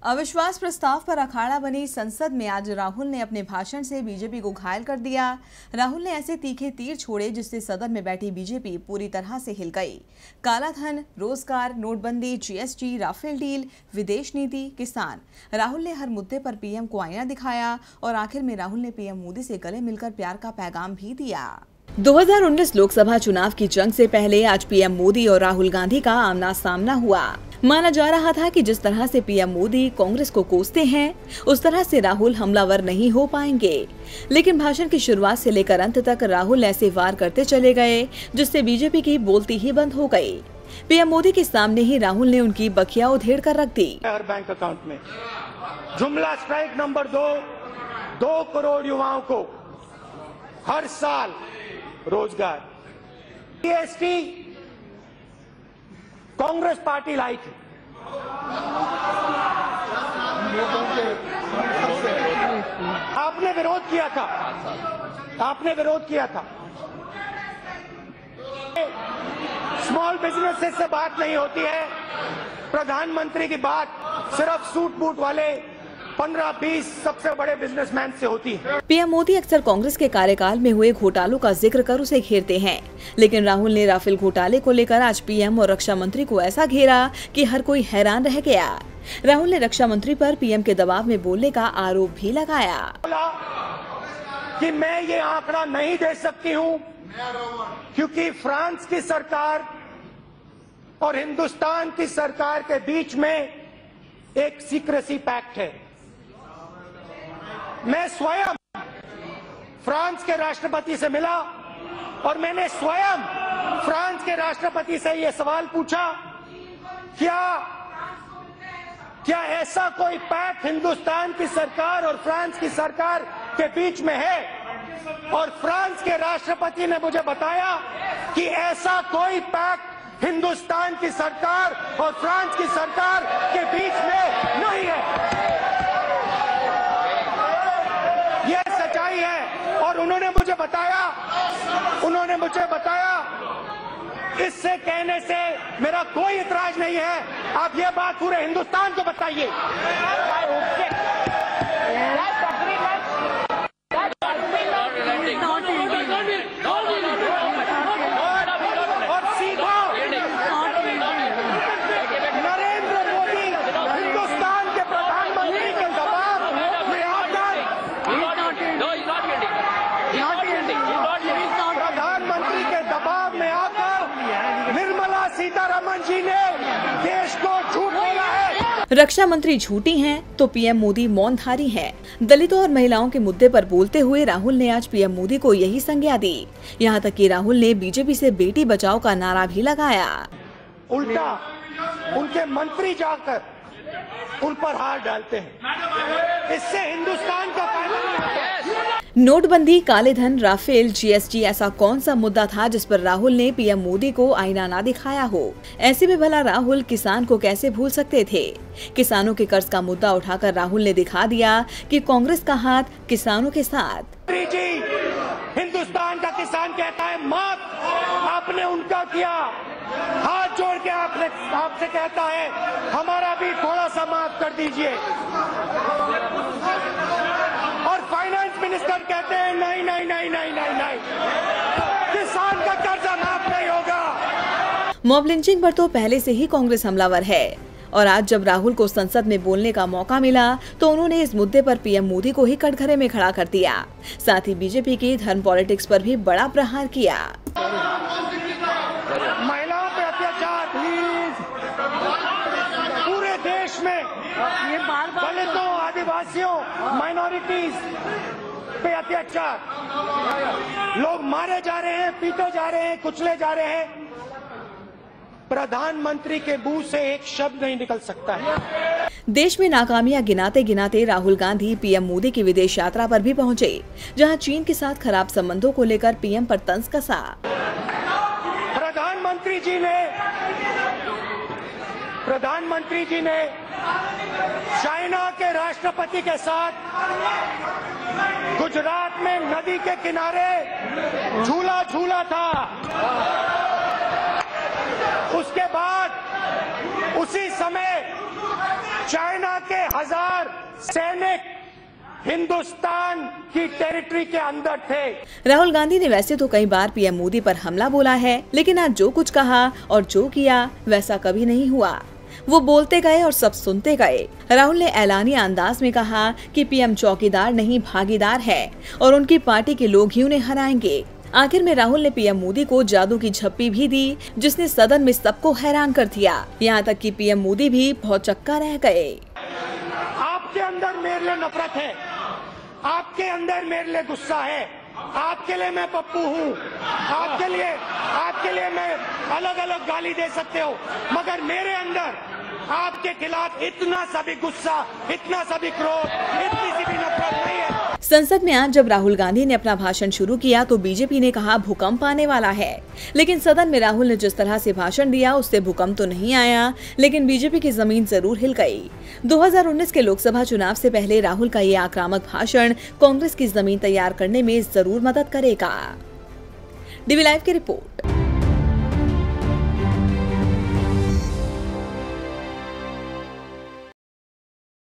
अविश्वास प्रस्ताव पर अखाड़ा बनी संसद में आज राहुल ने अपने भाषण से बीजेपी को घायल कर दिया। राहुल ने ऐसे तीखे तीर छोड़े जिससे सदन में बैठी बीजेपी पूरी तरह से हिल गई। काला धन, रोजगार, नोटबंदी, जीएसटी, राफेल डील, विदेश नीति, किसान, राहुल ने हर मुद्दे पर पीएम को आईना दिखाया और आखिर में राहुल ने पीएम मोदी से गले मिलकर प्यार का पैगाम भी दिया। 2019 लोकसभा चुनाव की जंग से पहले आज पीएम मोदी और राहुल गांधी का आमना सामना हुआ। माना जा रहा था कि जिस तरह से पीएम मोदी कांग्रेस को कोसते हैं, उस तरह से राहुल हमलावर नहीं हो पाएंगे। लेकिन भाषण की शुरुआत से लेकर अंत तक राहुल ऐसे वार करते चले गए जिससे बीजेपी की बोलती ही बंद हो गई। पीएम मोदी के सामने ही राहुल ने उनकी बखिया उधेड़ कर रख दी। हर बैंक अकाउंट में जुमला स्ट्राइक नंबर 2 करोड़ युवाओं को हर साल रोजगार। जीएसटी कांग्रेस पार्टी लाई थी, आपने विरोध किया था, स्मॉल बिजनेसेस से बात नहीं होती है। प्रधानमंत्री की बात सिर्फ सूट बूट वाले 15-20 सबसे बड़े बिजनेसमैन से होती है। पीएम मोदी अक्सर कांग्रेस के कार्यकाल में हुए घोटालों का जिक्र कर उसे घेरते हैं, लेकिन राहुल ने राफेल घोटाले को लेकर आज पीएम और रक्षा मंत्री को ऐसा घेरा कि हर कोई हैरान रह गया। राहुल ने रक्षा मंत्री पर पीएम के दबाव में बोलने का आरोप भी लगाया। बोला कि मैं ये आंकड़ा नहीं दे सकती हूँ क्योंकि फ्रांस की सरकार और हिंदुस्तान की सरकार के बीच में एक सीक्रेसी पैक्ट है। मैं स्वयं फ्रांस के राष्ट्रपति से मिला और मैंने स्वयं फ्रांस के राष्ट्रपति से यह सवाल पूछा, क्या ऐसा कोई पैक्ट हिंदुस्तान की सरकार और फ्रांस की सरकार के बीच में है? और फ्रांस के राष्ट्रपति ने मुझे बताया कि ऐसा कोई पैक्ट हिंदुस्तान की सरकार और फ्रांस की सरकार के बीच में नहीं है। यह सच्चाई है और उन्होंने मुझे बताया इससे कहने से मेरा कोई इतराज नहीं है। आप ये बात पूरे हिंदुस्तान को बताइए। और सीधा नरेंद्र मोदी हिंदुस्तान के प्रधानमंत्री के दबाव में आकर निर्मला सीतारमण जी ने देश को झूठ बोला है। रक्षा मंत्री झूठी हैं तो पीएम मोदी मौनधारी हैं। दलितों और महिलाओं के मुद्दे पर बोलते हुए राहुल ने आज पीएम मोदी को यही संज्ञा दी। यहां तक कि राहुल ने बीजेपी से बेटी बचाओ का नारा भी लगाया। उल्टा उनके मंत्री जाकर उन पर हाथ डालते हैं, इससे हिंदुस्तान का फायदा नहीं होता। नोटबंदी, काले धन, राफेल, जीएसटी ऐसा कौन सा मुद्दा था जिस पर राहुल ने पीएम मोदी को आईना ना दिखाया हो? ऐसे में भला राहुल किसान को कैसे भूल सकते थे? किसानों के कर्ज का मुद्दा उठाकर राहुल ने दिखा दिया कि कांग्रेस का हाथ किसानों के साथ। हिंदुस्तान का किसान कहता है माफ, आपने उनका किया, हाथ जोड़ के आपसे कहता है हमारा भी थोड़ा सा माफ कर दीजिए। और फाइनेंस मिनिस्टर कहते हैं नहीं, किसान का कर्जा माफ नहीं होगा। मॉब लिंचिंग पर तो पहले से ही कांग्रेस हमलावर है और आज जब राहुल को संसद में बोलने का मौका मिला तो उन्होंने इस मुद्दे पर पीएम मोदी को ही कटघरे में खड़ा कर दिया। साथ ही बीजेपी की धर्म पॉलिटिक्स पर भी बड़ा प्रहार किया। महिलाओं पे अत्याचार पूरे देश में, दलितों, आदिवासियों, माइनॉरिटीज पे अत्याचार, लोग मारे जा रहे हैं, पीटे जा रहे हैं, कुचले जा रहे हैं। प्रधानमंत्री के मुंह से एक शब्द नहीं निकल सकता है। देश में नाकामियां गिनाते गिनाते राहुल गांधी पीएम मोदी की विदेश यात्रा पर भी पहुंचे, जहां चीन के साथ खराब संबंधों को लेकर पीएम पर तंज कसा। प्रधानमंत्री जी ने चाइना के राष्ट्रपति के साथ गुजरात में नदी के किनारे झूला झूला था। उसके बाद उसी समय चाइना के 1000 सैनिक हिंदुस्तान की टेरिटरी के अंदर थे। राहुल गांधी ने वैसे तो कई बार पीएम मोदी पर हमला बोला है, लेकिन आज जो कुछ कहा और जो किया वैसा कभी नहीं हुआ। वो बोलते गए और सब सुनते गए। राहुल ने ऐलानिया अंदाज में कहा कि पीएम चौकीदार नहीं भागीदार है और उनकी पार्टी के लोग ही उन्हें हराएंगे। आखिर में राहुल ने पीएम मोदी को जादू की झप्पी भी दी, जिसने सदन में सबको हैरान कर दिया। यहाँ तक कि पीएम मोदी भी भौचक्का रह गए। आपके अंदर मेरे लिए नफरत है, आपके अंदर मेरे लिए गुस्सा है, आपके लिए मैं पप्पू हूँ, आपके लिए मैं अलग अलग गाली दे सकते हो, मगर मेरे अंदर आपके खिलाफ इतना सा भी गुस्सा, इतना सा भी क्रोध, इतनी सी भी नफरत नहीं है। संसद में आज जब राहुल गांधी ने अपना भाषण शुरू किया तो बीजेपी ने कहा भूकंप आने वाला है, लेकिन सदन में राहुल ने जिस तरह से भाषण दिया उससे भूकंप तो नहीं आया, लेकिन बीजेपी की जमीन जरूर हिल गई। 2019 के लोकसभा चुनाव से पहले राहुल का ये आक्रामक भाषण कांग्रेस की जमीन तैयार करने में जरूर मदद करेगा। डीवी लाइव की रिपोर्ट।